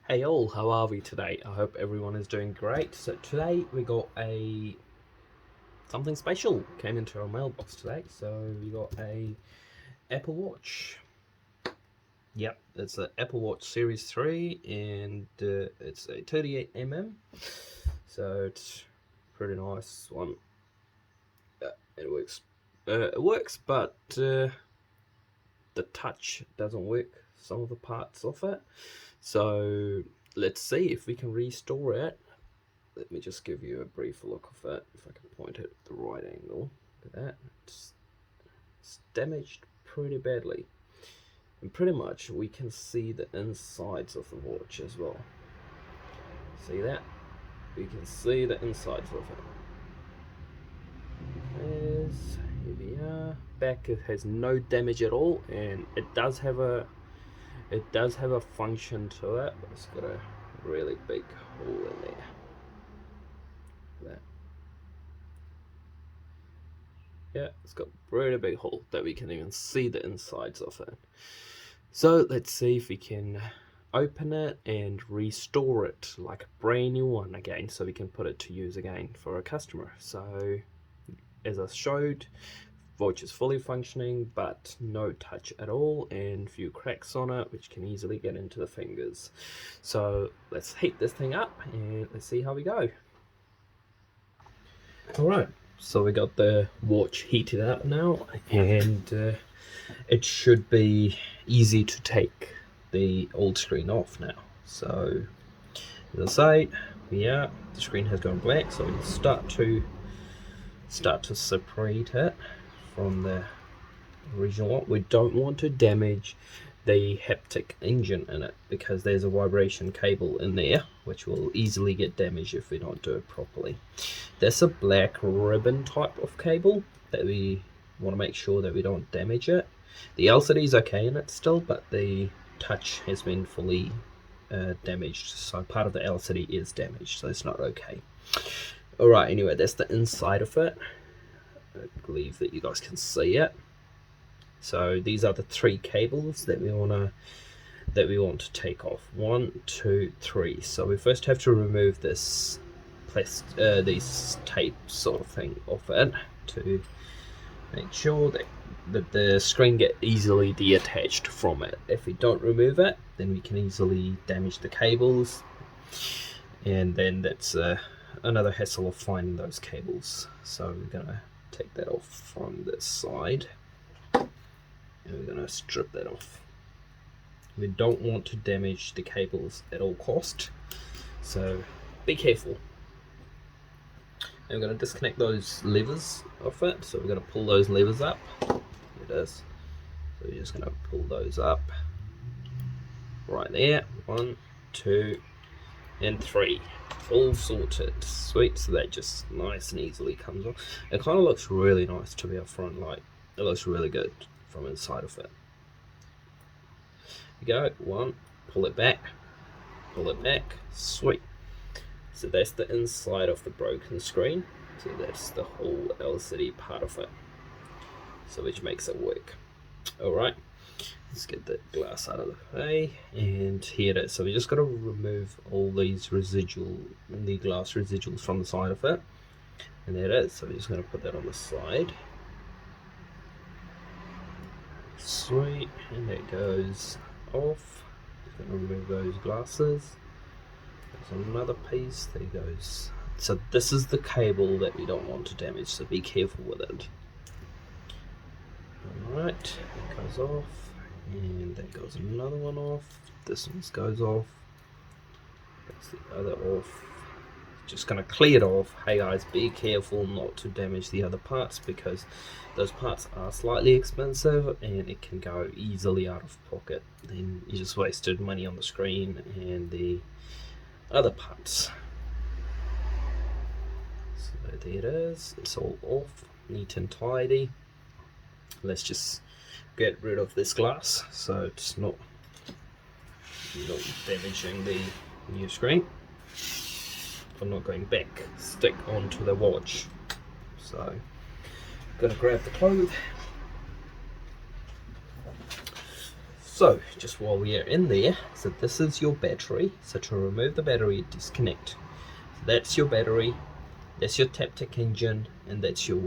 Hey all, how are we today? I hope everyone is doing great. So today we got something special came into our mailbox today. So we got a Apple Watch. Yep, it's an Apple Watch Series 3 and it's a 38 mm. So it's pretty nice one. It works. It works, but the touch doesn't work. Some of the parts of it. So let's see if we can restore it. Let me just give you a brief look of it, if I can point it at the right angle. Look at that. It's damaged pretty badly. And pretty much we can see the insides of the watch as well. See that? We can see the insides of it. Here we are. Back, it has no damage at all, and it does have a function to it, but it's got a really big hole in there. That. Yeah, it's got a really big hole that we can even see the insides of it. So let's see if we can open it and restore it like a brand new one again, so we can put it to use again for a customer. So as I showed, watch is fully functioning but no touch at all, and a few cracks on it which can easily get into the fingers. So let's heat this thing up and let's see how we go. Alright, so we got the watch heated up now, and it should be easy to take the old screen off now. So as I say, yeah, the screen has gone black, so we start to separate it from the original one. We don't want to damage the haptic engine in it because there's a vibration cable in there which will easily get damaged if we don't do it properly. That's a black ribbon type of cable that we want to make sure that we don't damage it. The LCD is okay in it still, but the touch has been fully damaged, so part of the LCD is damaged, so it's not okay. Alright, anyway, that's the inside of it. I believe that you guys can see it. So these are the three cables that we want to take off. 1, 2, 3. So we first have to remove this these tape sort of thing off it to make sure that the screen get easily detached from it. If we don't remove it, then we can easily damage the cables, and then that's another hassle of finding those cables. So we're gonna take that off from this side, and we're going to strip that off. We don't want to damage the cables at all cost, so be careful. And we're going to disconnect those levers off it, so we're going to pull those levers up. Here it is. So we're just going to pull those up right there. 1, 2 and 3, all sorted. Sweet. So that just nice and easily comes off. It kind of looks really nice to be up front, like it looks really good from inside of it. You go, 1, pull it back, sweet. So that's the inside of the broken screen. So that's the whole LCD part of it, so which makes it work. Alright, let's get the glass out of the way, and here it is. So we just got to remove all these glass residuals from the side of it, and there it is. So we're just going to put that on the side. Sweet, and that goes off. Just going to remove those glasses. There's another piece, there goes. So this is the cable that we don't want to damage, so be careful with it. Alright, that goes off, and that goes another one off. This one goes off. That's the other off. Just going to clear it off. Hey guys, be careful not to damage the other parts, because those parts are slightly expensive and it can go easily out of pocket. Then you just wasted money on the screen and the other parts. So there it is. It's all off, neat and tidy. Let's just get rid of this glass so it's not damaging the new screen. I'm not going back, stick onto the watch. So gonna grab the cloth, So just while we are in there, so this is your battery. So to remove the battery, disconnect. So that's your battery, that's your Taptic engine, and that's your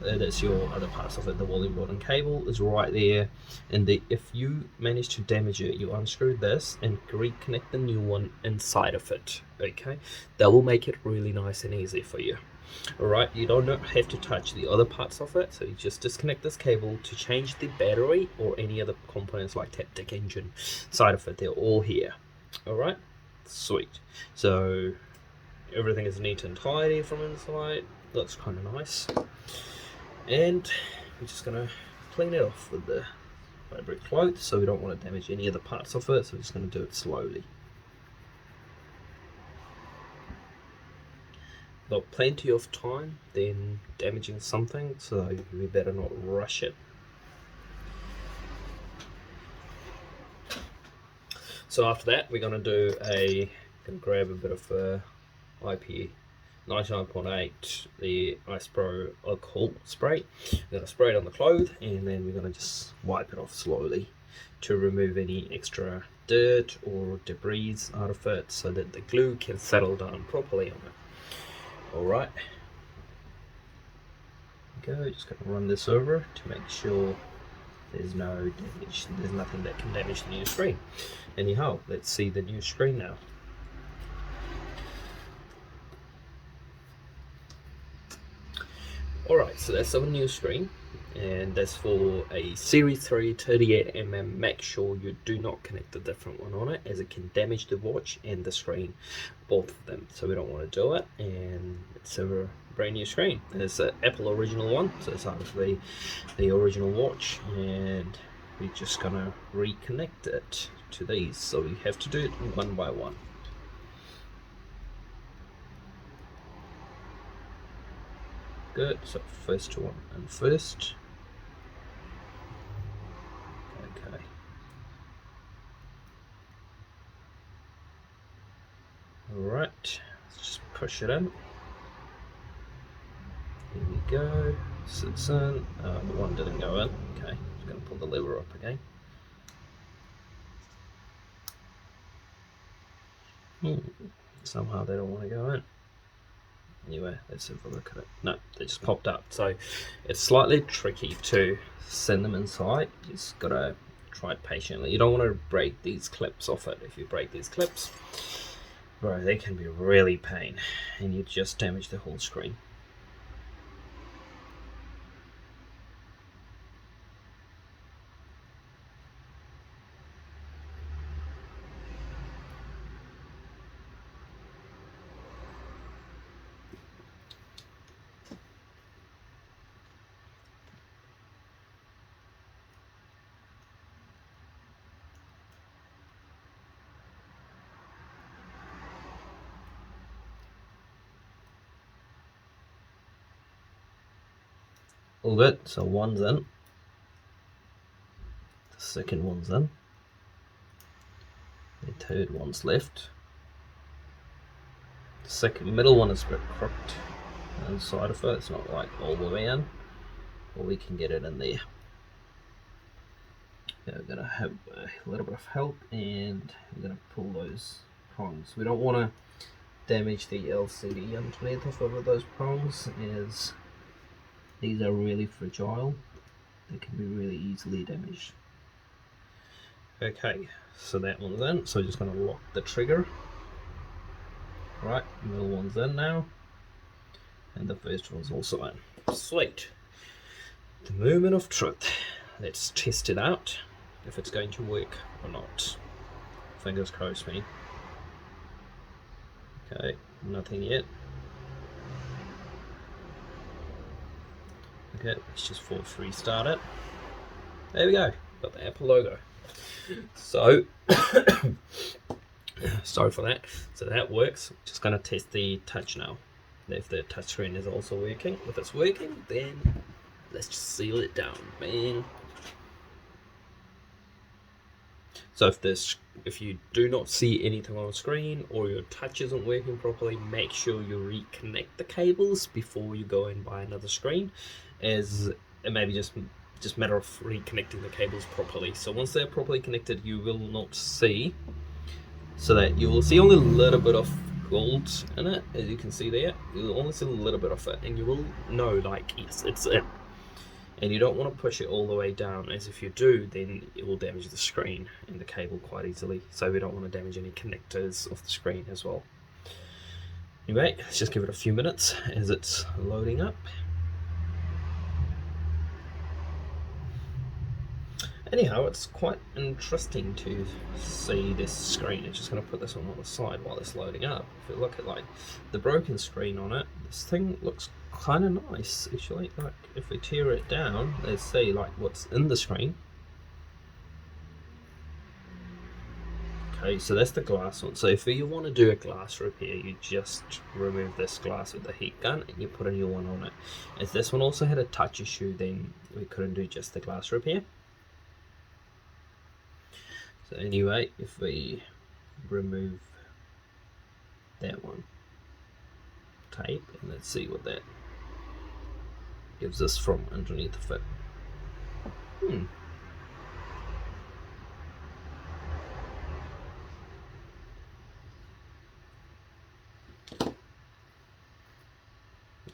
that's your other parts of it. The volume button cable is right there, and if you manage to damage it, you unscrew this and reconnect the new one inside of it. Okay, that will make it really nice and easy for you. Alright, you don't have to touch the other parts of it, so you just disconnect this cable to change the battery or any other components like Taptic engine side of it. They're all here. Alright, sweet. So everything is neat and tidy from inside. Looks kind of nice. And we're just going to clean it off with the fabric cloth, so we don't want to damage any of the parts of it, so we're just going to do it slowly. Got plenty of time then damaging something, so we better not rush it. So after that, we're going to grab a bit of IP 99.8, the Ice Pro alcohol spray. We're going to spray it on the clothes, and then we're going to just wipe it off slowly to remove any extra dirt or debris out of it, so that the glue can settle down properly on it. Alright, go, just going to run this over to make sure there's no damage, there's nothing that can damage the new screen. Anyhow, let's see the new screen now. Alright, so that's our new screen, and that's for a Series 3 38mm. Make sure you do not connect a different one on it, as it can damage the watch and the screen, both of them, so we don't want to do it. And it's a brand new screen. It's an Apple original one, so it's out of the original watch, and we're just gonna reconnect it to these, so we have to do it one by one. Good, so first one and first. Okay. Alright, let's just push it in. Here we go, sits in. The one didn't go in. Okay, just going to pull the lever up again. Somehow they don't want to go in. Anyway, let's have a look at it. No, they just popped up. So it's slightly tricky to send them inside. You just gotta try it patiently. You don't want to break these clips off it. If you break these clips, bro, they can be really pain, and you just damage the whole screen. All good, so one's in. The second one's in. The third one's left. The second middle one is a bit crooked inside of it. It's not like all the way in, but we can get it in there. Okay, we're gonna have a little bit of help, and we're gonna pull those prongs. We don't want to damage the LCD underneath of those prongs, as these are really fragile. They can be really easily damaged. Okay, so that one's in, so just going to lock the trigger. Right, middle one's in now, and the first one's also in. Sweet. The moment of truth. Let's test it out, if it's going to work or not. Fingers crossed me. Okay, nothing yet. Okay, let's just force restart it. There we go, got the Apple logo. So, sorry for that. So that works. Just going to test the touch now. If the touchscreen is also working. If it's working, then let's just seal it down. Bang. So if you do not see anything on the screen, or your touch isn't working properly, make sure you reconnect the cables before you go and buy another screen, as it maybe just just a matter of reconnecting the cables properly. So once they're properly connected, you will not see, so that you will see only a little bit of gold in it, as you can see there. You'll only see a little bit of it, and you will know, like, yes, it's in. And you don't want to push it all the way down, as if you do, then it will damage the screen and the cable quite easily. So we don't want to damage any connectors of the screen as well. Anyway, let's just give it a few minutes as it's loading up. Anyhow, it's quite interesting to see this screen. I'm just going to put this on the side while it's loading up. If you look at like the broken screen on it, this thing looks kind of nice actually. Like if we tear it down, let's see like what's in the screen. Okay, so that's the glass one. So if you want to do a glass repair, you just remove this glass with the heat gun and you put a new one on it. If this one also had a touch issue, then we couldn't do just the glass repair. So anyway, if we remove that one, tape, and let's see what that gives us from underneath the fit.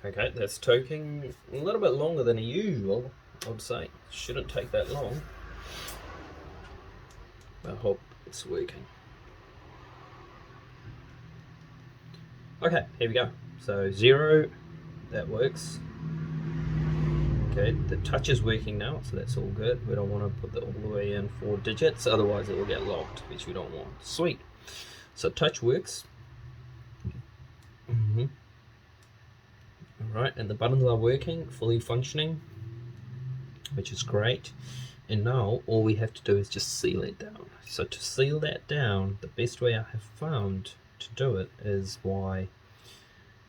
Okay, that's taking a little bit longer than usual, I would say. Shouldn't take that long. I hope it's working. Okay, here we go. So 0, that works. Okay, the touch is working now, so that's all good. We don't want to put that all the way in 4 digits, otherwise it will get locked, which we don't want. Sweet. So touch works. Alright, and the buttons are working, fully functioning, which is great. And now all we have to do is just seal it down. So to seal that down, the best way I have found to do it is by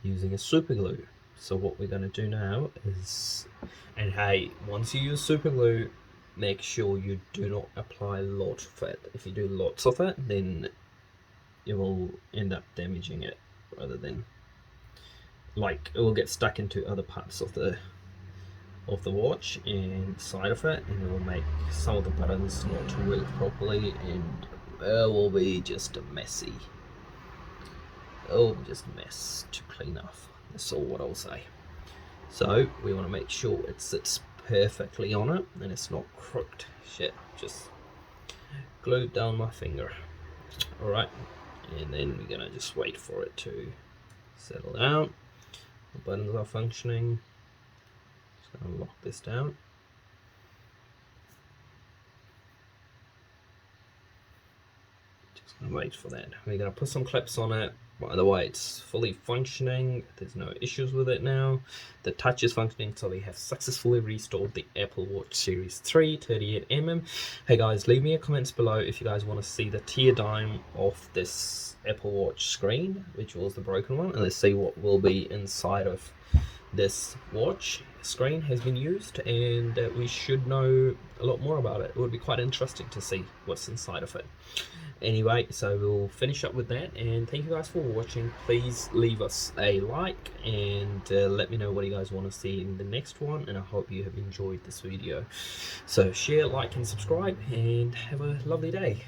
using a super glue. So what we're going to do now is, and hey, once you use super glue, make sure you do not apply a lot of it. If you do lots of it, then it will end up damaging it, rather than, like, it will get stuck into other parts of the watch and side of it, and it will make some of the buttons not work properly, and it will be just a messy. Oh, just a mess to clean off. That's all what I'll say. So we want to make sure it sits perfectly on it and it's not crooked. Shit, just glued down my finger. Alright, and then we're gonna just wait for it to settle down. The buttons are functioning. Just gonna lock this down. Just gonna wait for that. We're gonna put some clips on it. By the way, it's fully functioning. There's no issues with it now. The touch is functioning, so we have successfully restored the Apple Watch Series 3 38mm. Hey guys, leave me a comments below if you guys want to see the tear down of this Apple Watch screen, which was the broken one, and let's see what will be inside of this watch. Screen has been used, and we should know a lot more about it. It would be quite interesting to see what's inside of it. Anyway, so we'll finish up with that, and thank you guys for watching. Please leave us a like and let me know what you guys want to see in the next one, and I hope you have enjoyed this video. So share, like and subscribe, and have a lovely day.